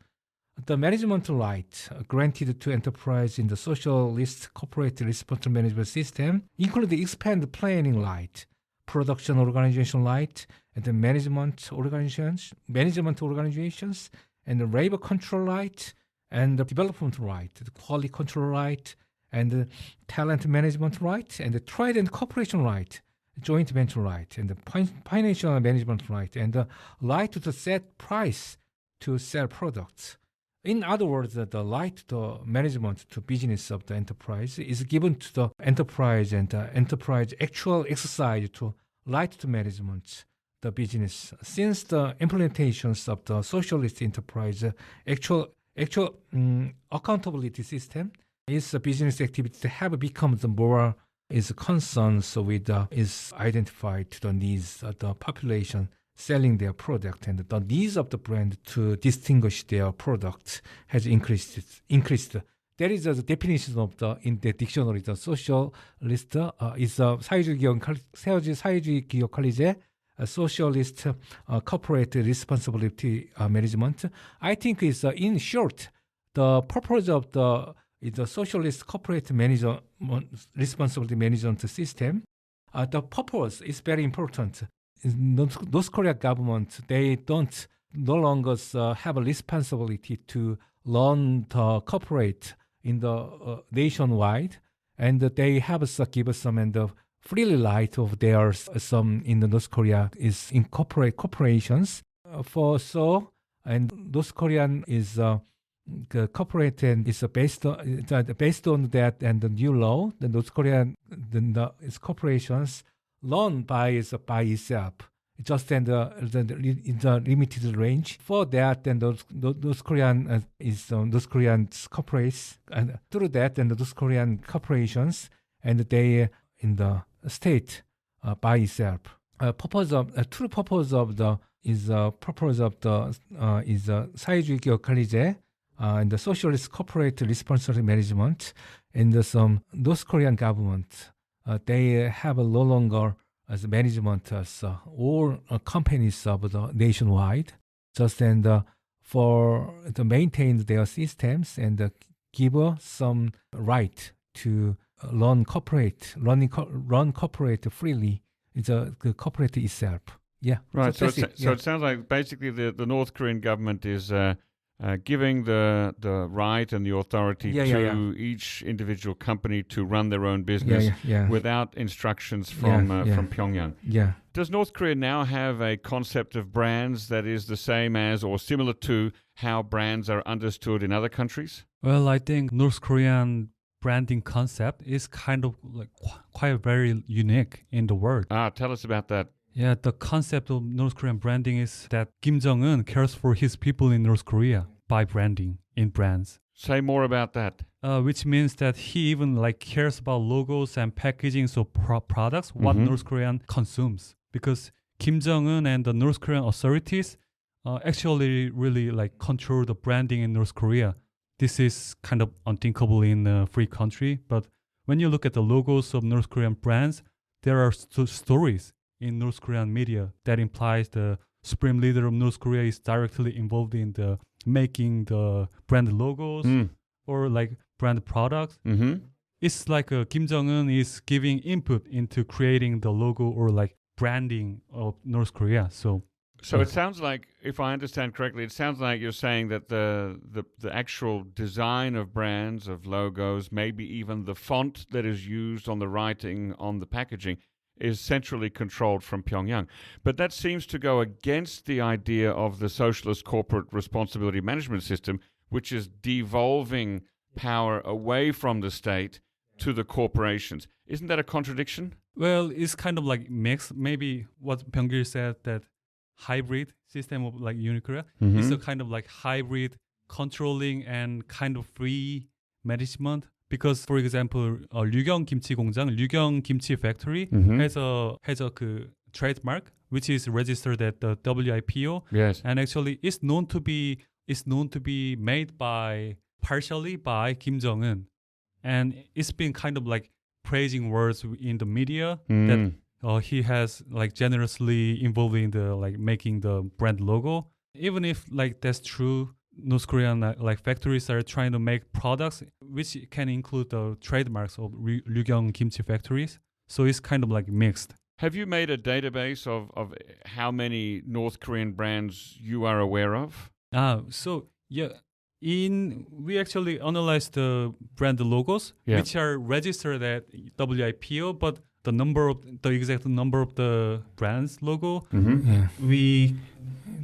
The management right granted to enterprise in the socialist corporate responsibility management system include the expand planning right, production organization right, and the management organizations, and the labor control right, and the development right, the quality control right, and the talent management right, and the trade and cooperation right, joint venture right, and the financial management right, and the right to set price to sell products. In other words, the right to management to business of the enterprise is given to the enterprise, and the enterprise actual exercise to right to management the business. Since the implementations of the socialist enterprise, actual accountability system is a business activity that have become the more is concerns with is identified to the needs of the population selling their product, and the needs of the brand to distinguish their product has increased. There is a definition of the in the dictionary. The socialist is 사회주의 기업 관리제, socialist corporate responsibility management. I think is in short the purpose of the socialist corporate responsibility management system. The purpose is very important. North Korea government, they no longer have a responsibility to run the corporate in the nationwide, and they have give some and freely light of their some in the North Korea is incorporate corporations for so, and North Korean is the corporate and is based on that and the new law. The North Korean is corporations run by itself, just in the limited range. For that, and those Korean those Korean corporates, and through that, and those Korean corporations, and they in the state by itself. True purpose of the 사회주의 기업 관리제 and the socialist corporate responsibility management, and North Korean government. They have no longer as management as all companies of the nationwide, just for to maintain their systems and give some right to run corporate freely. It's the corporate itself. Yeah. Right. So yeah. it sounds like basically the North Korean government is giving the right and the authority to each individual company to run their own business without instructions from Pyongyang. Yeah. Does North Korea now have a concept of brands that is the same as or similar to how brands are understood in other countries? Well, I think North Korean branding concept is kind of like quite very unique in the world. Tell us about that. Yeah, the concept of North Korean branding is that Kim Jong-un cares for his people in North Korea by branding in brands. Say more about that. Which means that he even cares about logos and packaging of products, what North Korean consumes. Because Kim Jong-un and the North Korean authorities actually really control the branding in North Korea. This is kind of unthinkable in a free country. But when you look at the logos of North Korean brands, there are stories in North Korean media that implies the supreme leader of North Korea is directly involved in the making the brand logos or brand products. It's like Kim Jong-un is giving input into creating the logo or branding of North Korea. So it sounds like, if I understand correctly, it sounds like you're saying that the actual design of brands, of logos, maybe even the font that is used on the writing on the packaging is centrally controlled from Pyongyang. But that seems to go against the idea of the socialist corporate responsibility management system, which is devolving power away from the state to the corporations. Isn't that a contradiction? Well, it's kind of mixed. Maybe what Byung-gil said, that hybrid system of UniKorea is a kind of hybrid controlling and kind of free management. Because, for example, 류경 김치 공장, 류경 김치 factory has a trademark which is registered at the WIPO. Yes. And actually, it's known to be made partially by Kim Jong-un, and it's been kind of praising words in the media that he has generously involved in the making the brand logo. Even if that's true, North Korean factories are trying to make products which can include the trademarks of 류경 kimchi factories. So it's kind of mixed. Have you made a database of how many North Korean brands you are aware of? We actually analyzed the brand logos which are registered at WIPO, but the exact number of the brand's logo. Yeah. We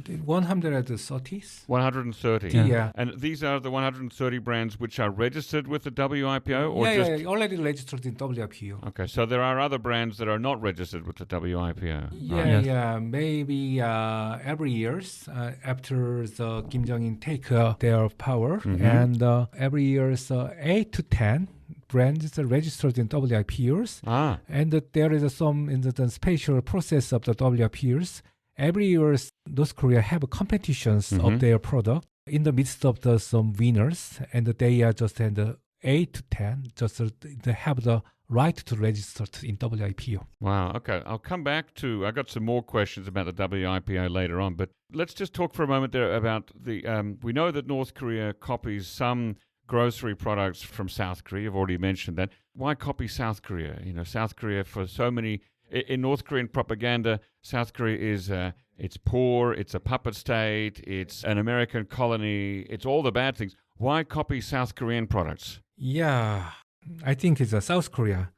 130s. 130. Yeah. And these are the 130 brands which are registered with the WIPO, or Yeah, just yeah, already registered in WIPO. okay? So there are other brands that are not registered with the WIPO. Yeah, right? Yes. yeah, maybe every years after the Kim Jong-un take their power, and every year's 8 to 10 brands are registered in WIPOs, Ah, and there is some in the special process of the WIPOs. Every year, North Korea have competitions of their product in the midst of some winners, and they are just in the 8 to 10, just they have the right to register in WIPO. wow. Okay, I'll come back to. I got some more questions about the WIPO later on, but let's just talk for a moment there about the. We know that North Korea copies some grocery products from South Korea. I've already mentioned that. Why copy South Korea? You know, South Korea for so many. In North Korean propaganda, South Korea is it's poor, it's a puppet state, it's an American colony, it's all the bad things. Why copy South Korean products? Yeah, I think it's South Korea,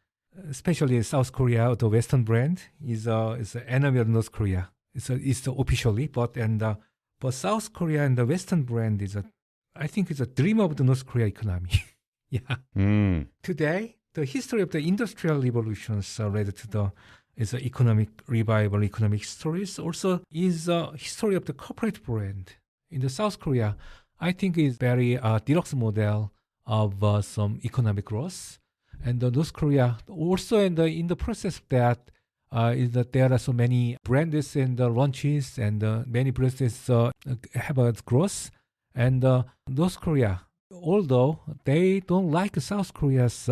especially South Korea. The Western brand is an enemy of North Korea. It's officially, but South Korea and the Western brand I think it's a dream of the North Korea economy. Yeah. Mm. Today, the history of the industrial revolutions related to the economic revival, economic stories, also is a history of the corporate brand. In the South Korea, I think is very deluxe model of some economic growth. And North Korea also in the process of that is that there are so many brands and launches, and many brands have a growth. And North Korea, although they don't like South Korea's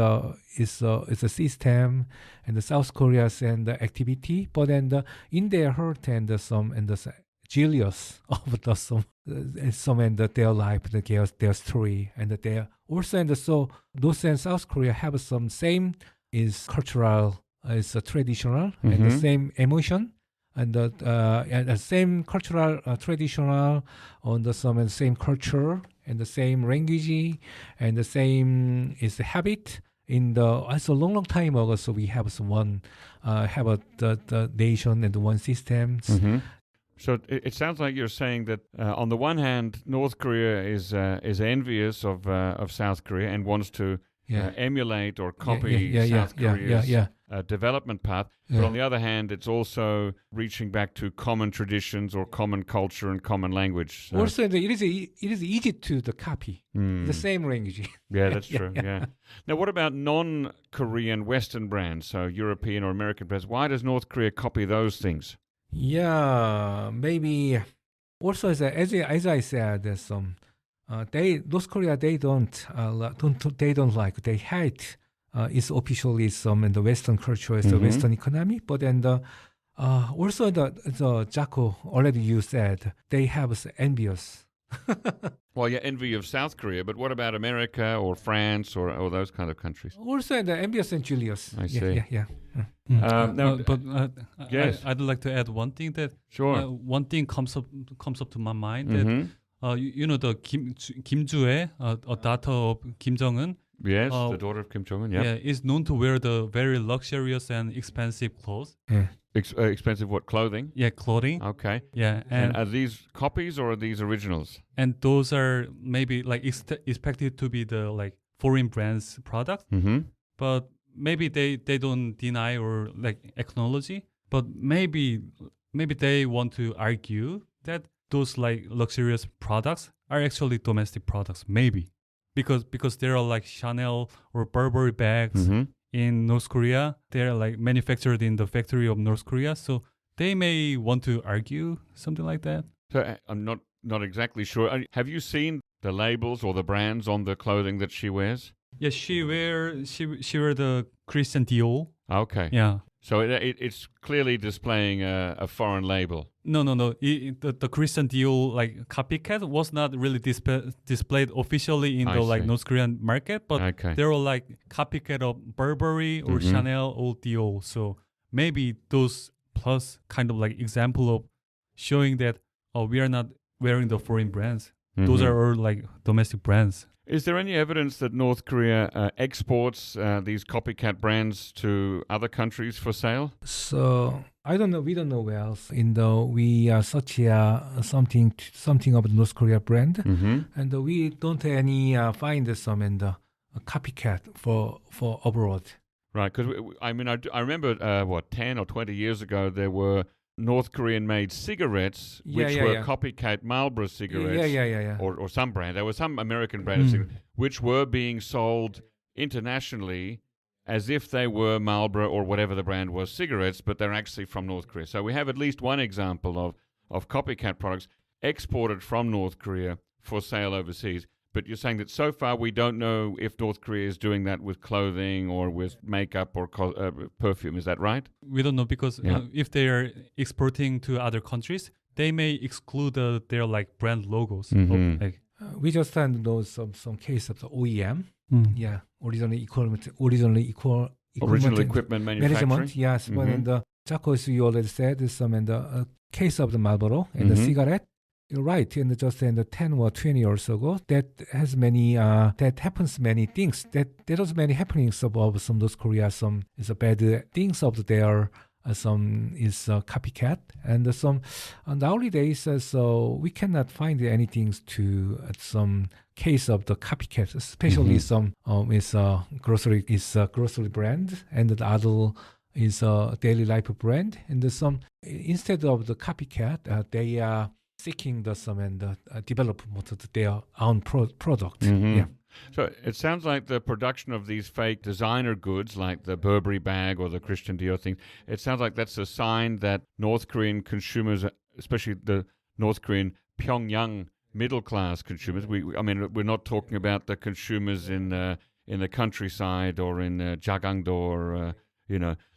is a system and the South Korea's and the activity, but in their heart and the jealous of the some and their life, their story, and their also so North and South Korea have some same is cultural, is traditional, and the same emotion. And the same cultural traditional on the same culture and the same language and the same is the habit in the also long time ago. So we have one have the nation and one system. So it sounds like you're saying that on the one hand, North Korea is envious of South Korea and wants to emulate or copy South Korea's development path. But on the other hand, it's also reaching back to common traditions or common culture and common language. So. Also, it is easy to the copy the same language. Yeah, that's true. Yeah. Now, what about non-Korean Western brands, so European or American brands? Why does North Korea copy those things? Yeah, maybe. Also, as I said, there's some. North Korea they don't like, they hate is officially some in the Western culture, the Western economy, but then also the Jaco already you said they have envious. Well, yeah, envy of South Korea, but what about America or France or those kind of countries? Also the envious and Julius. I see. Yeah. Yes, I'd like to add one thing that sure. One thing comes up to my mind that you know the Kim Ju-ae, a daughter of Kim Jong-un. Yes, the daughter of Kim Jong-un. Yeah, is known to wear the very luxurious and expensive clothes. Expensive what, clothing? Yeah, clothing. Okay. Yeah, and are these copies or are these originals? And those are maybe like expected to be the like foreign brands product. But maybe they don't deny or like acknowledge. But maybe they want to argue that those like luxurious products are actually domestic products. Maybe because there are like Chanel or Burberry bags in North Korea. They're like manufactured in the factory of North Korea. So they may want to argue something like that. So I'm not exactly sure. Have you seen the labels or the brands on the clothing that she wears? Yeah, she wear the Christian Dior. Okay. Yeah. So it's clearly displaying a foreign label. No. The Christian Dior like copycat was not really displayed officially in the like North Korean market, but there were like copycat of Burberry or Chanel or Dior. So maybe those plus kind of like example of showing that we are not wearing the foreign brands. Those are all like domestic brands. Is there any evidence that North Korea exports these copycat brands to other countries for sale? So I don't know. We don't know where else. We search something of the North Korea brand, and we don't any find some copycat for abroad. Right, because I remember 10 or 20 years ago there were North Korean-made cigarettes, which were copycat Marlboro cigarettes, or some brand. There was some American brand of cigarettes, which were being sold internationally as if they were Marlboro or whatever the brand was cigarettes, but they're actually from North Korea. So we have at least one example of copycat products exported from North Korea for sale overseas. But you're saying that so far we don't know if North Korea is doing that with clothing or with makeup or perfume. Is that right? We don't know because if they are exporting to other countries, they may exclude their like brand logos. We just know some case of the OEM. Original equipment manufacturing. Yes, but in the Choco, as you already said, is some in the case of the Marlboro and the cigarette. You're right. And just in the 10 or 20 years ago, that has that happens many things. There was many happenings of some North Korea. Some is a bad things of their. Some is copycat, and some nowadays. So we cannot find anything to some case of the copycat, especially some is grocery brand, and the other is a daily life brand, and some instead of the copycat, they are seeking the development of their own product. So it sounds like the production of these fake designer goods, like the Burberry bag or the Christian Dior thing, it sounds like that's a sign that North Korean consumers, especially the North Korean Pyongyang middle-class consumers, we're not talking about the consumers in the countryside or in Jagangdo or,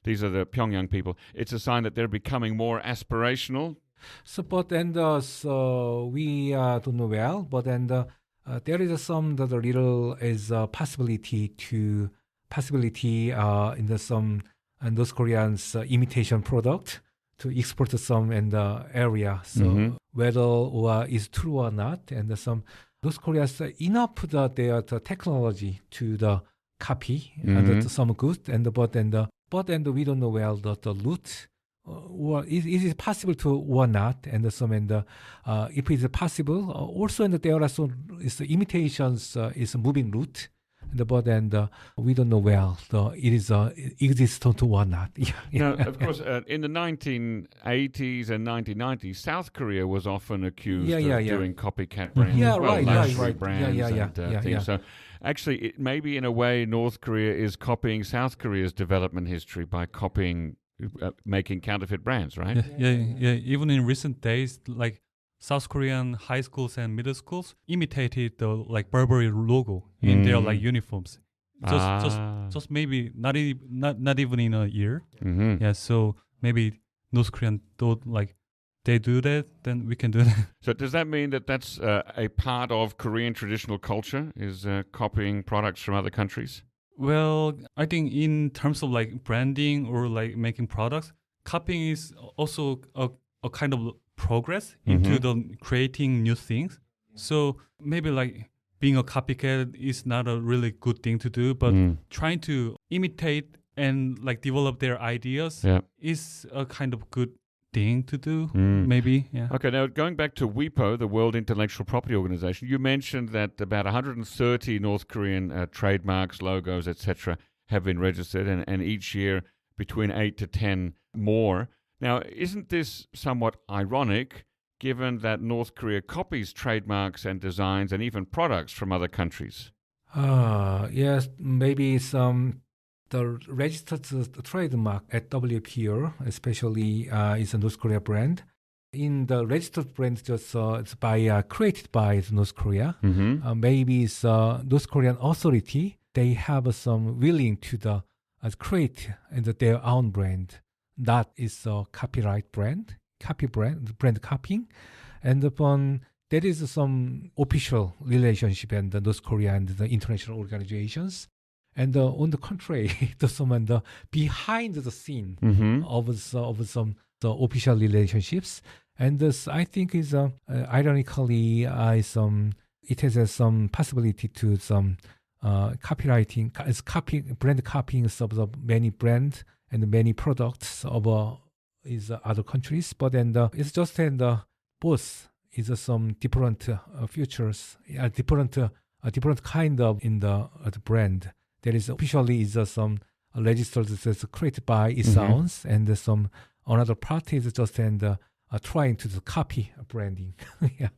these are the Pyongyang people. It's a sign that they're becoming more aspirational. So, but we don't know well, but there is some that a little is a possibility in the some and those Koreans imitation product to export to some in the area. So whether is true or not, and some those Koreans enough their technology to the copy and some good but we don't know well the root. Or is it possible to or not? And some if it is possible, also there are some imitations is a moving root. But we don't know well it is existent or not. Now, of course, in the 1980s and 1990s, South Korea was often accused of doing copycat brands, luxury brands and things. So actually, maybe in a way, North Korea is copying South Korea's development history by copying. Making counterfeit brands, right? Yeah. Even in recent days, like South Korean high schools and middle schools imitated the like Burberry logo in their like uniforms. Just maybe not even in a year. Yeah, so maybe North Korean thought like they do that, then we can do that. So does that mean that that's a part of Korean traditional culture? Is copying products from other countries? Well, I think in terms of like branding or like making products, copying is also a kind of progress into the creating new things. So maybe like being a copycat is not a really good thing to do, but trying to imitate and like develop their ideas is a kind of good thing to do, maybe. Yeah. Okay, now going back to WIPO, the World Intellectual Property Organization, you mentioned that about 130 North Korean trademarks, logos, etc. have been registered, and each year between 8 to 10 more. Now, isn't this somewhat ironic, given that North Korea copies trademarks and designs and even products from other countries? Yes, maybe the registered trademark at WPO, especially is a North Korea brand. In the registered brand, just it's created by North Korea. Maybe it's North Korean authority. They have some willing to create their own brand. That is a copyright brand copying, and upon there is some official relationship in the North Korea and the international organizations. And on the contrary, behind the scene of some the official relationships, And this, I think, is ironically, it has some possibility to some copywriting, brand copying of the many brands and many products of other countries. But then it's just both is some different features, different kind of in the brand. There is officially is some registered that's created by its sounds, and some another part is just trying to copy branding.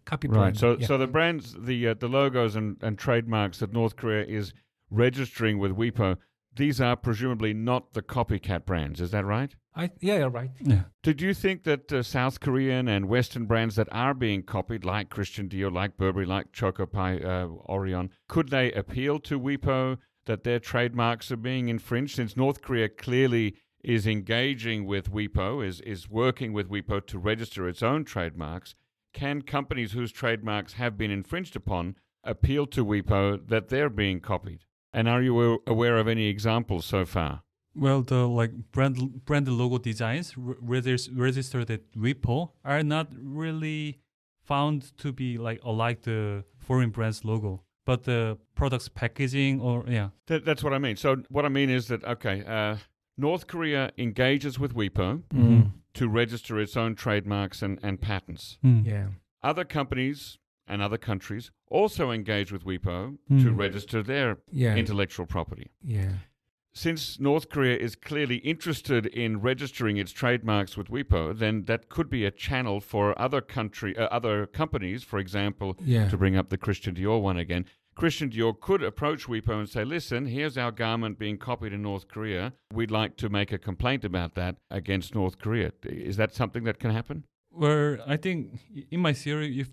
Copy branding. Right. So the brands, the logos and trademarks that North Korea is registering with WIPO, these are presumably not the copycat brands. Is that right? Yeah, right. Yeah. Did you think that South Korean and Western brands that are being copied, like Christian Dior, like Burberry, like Choco Pie, Orion, could they appeal to WIPO that their trademarks are being infringed, since North Korea clearly is engaging with WIPO, is working with WIPO to register its own trademarks? Can companies whose trademarks have been infringed upon appeal to WIPO that they're being copied? And are you aware of any examples so far? Well, the brand logo designs registered at WIPO are not really found to be like the foreign brand's logo, but the product's packaging That's what I mean. So what I mean is that North Korea engages with WIPO to register its own trademarks and patents. Yeah. Other companies and other countries also engage with WIPO to register their intellectual property. Yeah. Since North Korea is clearly interested in registering its trademarks with WIPO, then that could be a channel for other companies, for example, to bring up the Christian Dior one again. Christian Dior could approach WIPO and say, listen, here's our garment being copied in North Korea. We'd like to make a complaint about that against North Korea. Is that something that can happen? Well, I think in my theory, if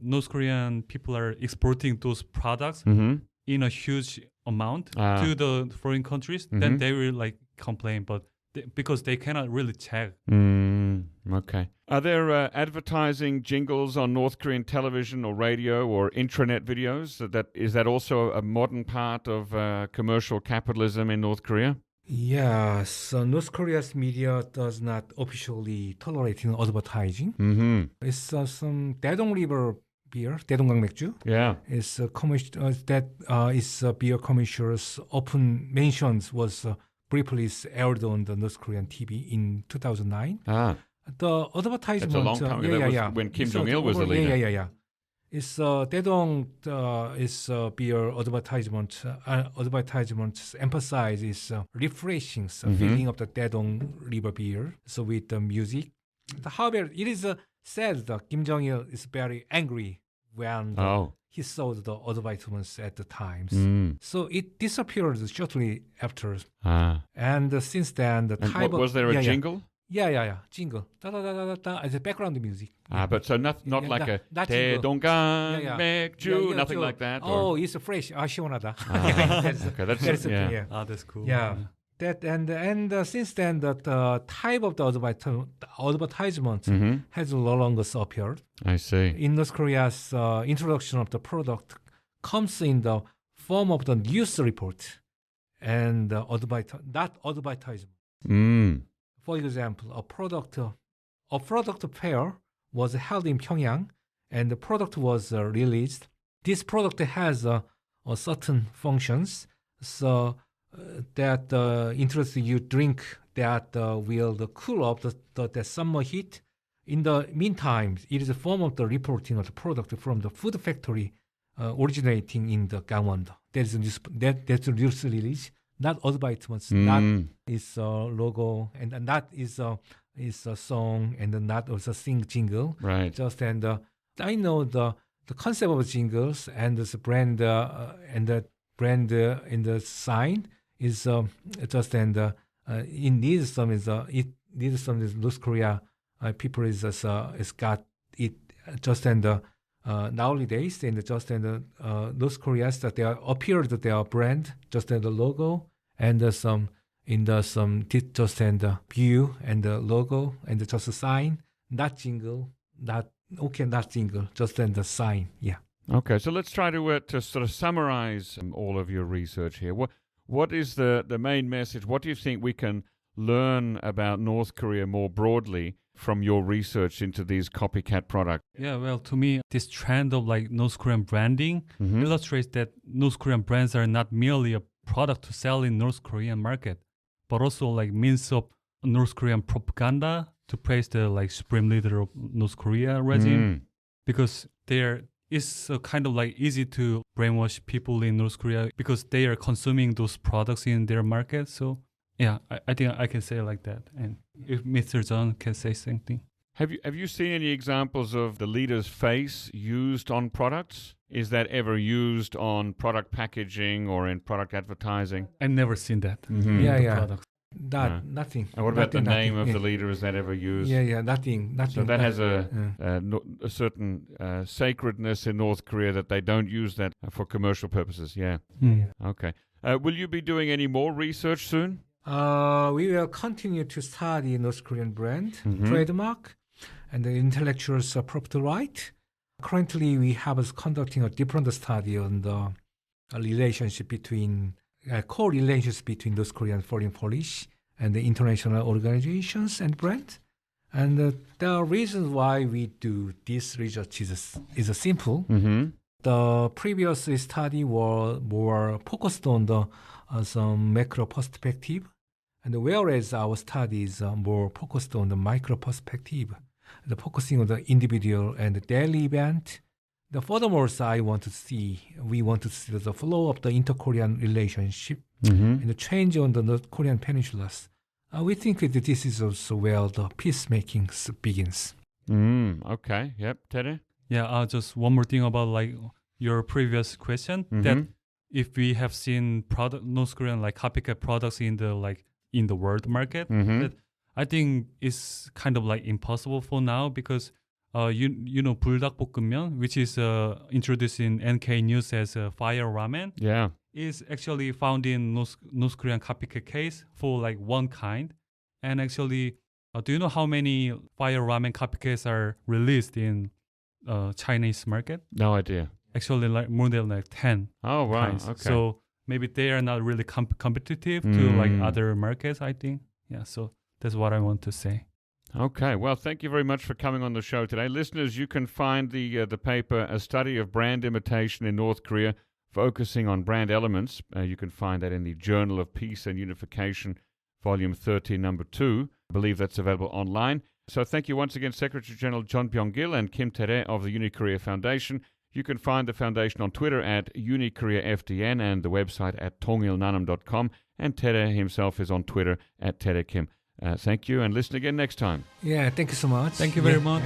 North Korean people are exporting those products in a huge amount to the foreign countries, then they will complain, but because they cannot really check. Okay. Are there advertising jingles on North Korean television or radio or intranet videos? Is that also a modern part of commercial capitalism in North Korea? Yeah, so North Korea's media does not officially tolerate advertising. It's some Daedong River beer, Daedonggang 맥주. Yeah. It's beer commercials often mentions was briefly aired on the North Korean TV in 2009. The advertisement. That's a long time ago. That was when Kim Jong-il was the leader. Yeah. It's Daedong is beer advertisement. Advertisements emphasizes refreshing feeling of the Daedong River beer. So with the music, however, it is said that Kim Jong-il is very angry when he saw the advertisements at the times. So it disappeared shortly after. And since then, the type was there a jingle? Yeah. Jingle. Da da da da da as a background music. But so not like a Tae-rae, 맥주, nothing like that. Oh, it's fresh. 시원하다. That's cool. Yeah. That and since then the type of the advertisement has no longer appeared. I see. In North Korea's introduction of the product comes in the form of the news report and not advertisement. For example, a product fair was held in Pyongyang, and the product was released. This product has certain functions, so that interests you drink that will cool up the summer heat. In the meantime, it is a form of the reporting of the product from the food factory originating in the Gangwon-do. That's a news release. Not advertisements, not is a logo, and that is a song, and not also sing jingle. Right. Just I know the concept of jingles and the brand and the brand in the sign is just it needs some North Korea people is got it just nowadays, and just North Korea's that they appeared their brand, just the logo, and some just view and the logo and just a sign, not jingle, not jingle, just the sign. Yeah. Okay, so let's try to sort of summarize all of your research here. What is the main message? What do you think we can learn about North Korea more broadly from your research into these copycat products? Yeah, well, to me, this trend of like North Korean branding illustrates that North Korean brands are not merely a product to sell in North Korean market, but also like means of North Korean propaganda to praise the like supreme leader of North Korea regime, because there is kind of like easy to brainwash people in North Korea because they are consuming those products in their market. So yeah, I think I can say it like that. And if Mr. Jong can say something. Have you seen any examples of the leader's face used on products? Is that ever used on product packaging or in product advertising? I've never seen that. Yeah, the yeah. products. Nothing. And what about the Nothing, name of yeah. the leader? Is that ever used? Yeah, nothing. So that has a Yeah. a certain sacredness in North Korea that they don't use that for commercial purposes. Yeah. Okay. Will you be doing any more research soon? We will continue to study North Korean brand, trademark, and the intellectual property right. Currently, we have conducting a different study on the relationship between co-relations between North Korean foreign policy and the international organizations and brands. And the reason why we do this research is simple. The previous study were more focused on the some macro perspective, and whereas our study is more focused on the micro perspective, the focusing on the individual and the daily event. The furthermore, we want to see the flow of the inter-Korean relationship and the change on the North Korean peninsulas. We think that this is also where the peacemaking begins. Okay. Yep. Tae-rae? Yeah, just one more thing about like your previous question, that if we have seen North Korean like copycat products in the world market, that I think it's kind of like impossible for now because you know 불닭볶음면, which is introduced in NK News as fire ramen, is actually found in North Korean copycat case for like one kind. And actually, do you know how many fire ramen copycats are released in Chinese market? No idea. Actually, like more than like 10. Oh, wow. kinds. Okay. So maybe they are not really competitive to like other markets, I think. Yeah, so that's what I want to say. Okay, well, thank you very much for coming on the show today. Listeners, you can find the paper, A Study of Brand Imitation in North Korea, focusing on brand elements. You can find that in the Journal of Peace and Unification, Volume 13, Number 2. I believe that's available online. So thank you once again, Secretary General John Byung-gil and Kim Tae-rae of the UniKorea Foundation. You can find the foundation on Twitter at UniKoreaFDN and the website at tongilnanam.com. And Tae-rae himself is on Twitter at Tae-rae Kim. Thank you, and listen again next time. Yeah, thank you so much. Thank you very much.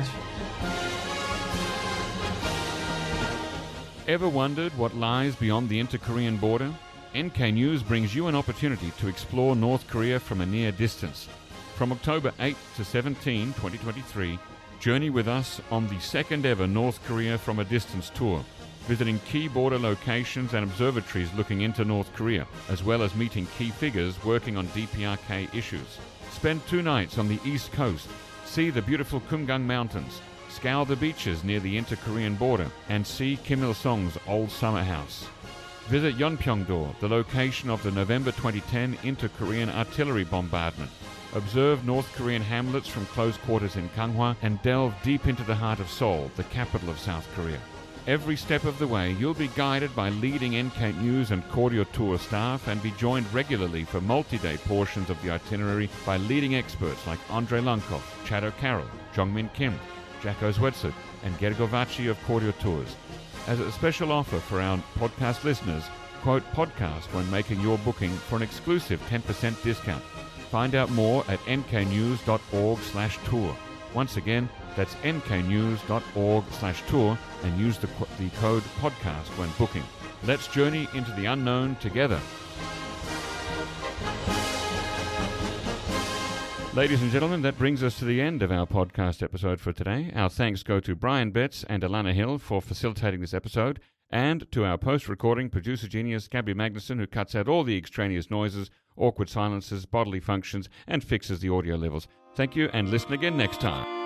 Ever wondered what lies beyond the inter-Korean border? NK News brings you an opportunity to explore North Korea from a near distance. From October 8 to 17, 2023, journey with us on the second ever North Korea from a Distance tour, visiting key border locations and observatories looking into North Korea, as well as meeting key figures working on DPRK issues. Spend 2 nights on the East Coast, see the beautiful Kumgang Mountains, scour the beaches near the inter-Korean border, and see Kim Il-sung's old summer house. Visit Yeonpyeong-do, the location of the November 2010 inter-Korean artillery bombardment. Observe North Korean hamlets from close quarters in Ganghwa and delve deep into the heart of Seoul, the capital of South Korea. Every step of the way, you'll be guided by leading NK News and Koryo Tour staff and be joined regularly for multi-day portions of the itinerary by leading experts like Andrei Lankov, Chado Carroll, Jongmin Kim, Jacko Zwetsud, and Gergo Vachi of Koryo Tours. As a special offer for our podcast listeners, quote podcast when making your booking for an exclusive 10% discount. Find out more at nknews.org/tour. Once again, that's nknews.org/tour and use the code podcast when booking. Let's journey into the unknown together. Ladies and gentlemen, that brings us to the end of our podcast episode for today. Our thanks go to Brian Betts and Alana Hill for facilitating this episode, and to our post-recording producer genius Gabby Magnuson, who cuts out all the extraneous noises, awkward silences, bodily functions, and fixes the audio levels. Thank you, and listen again next time.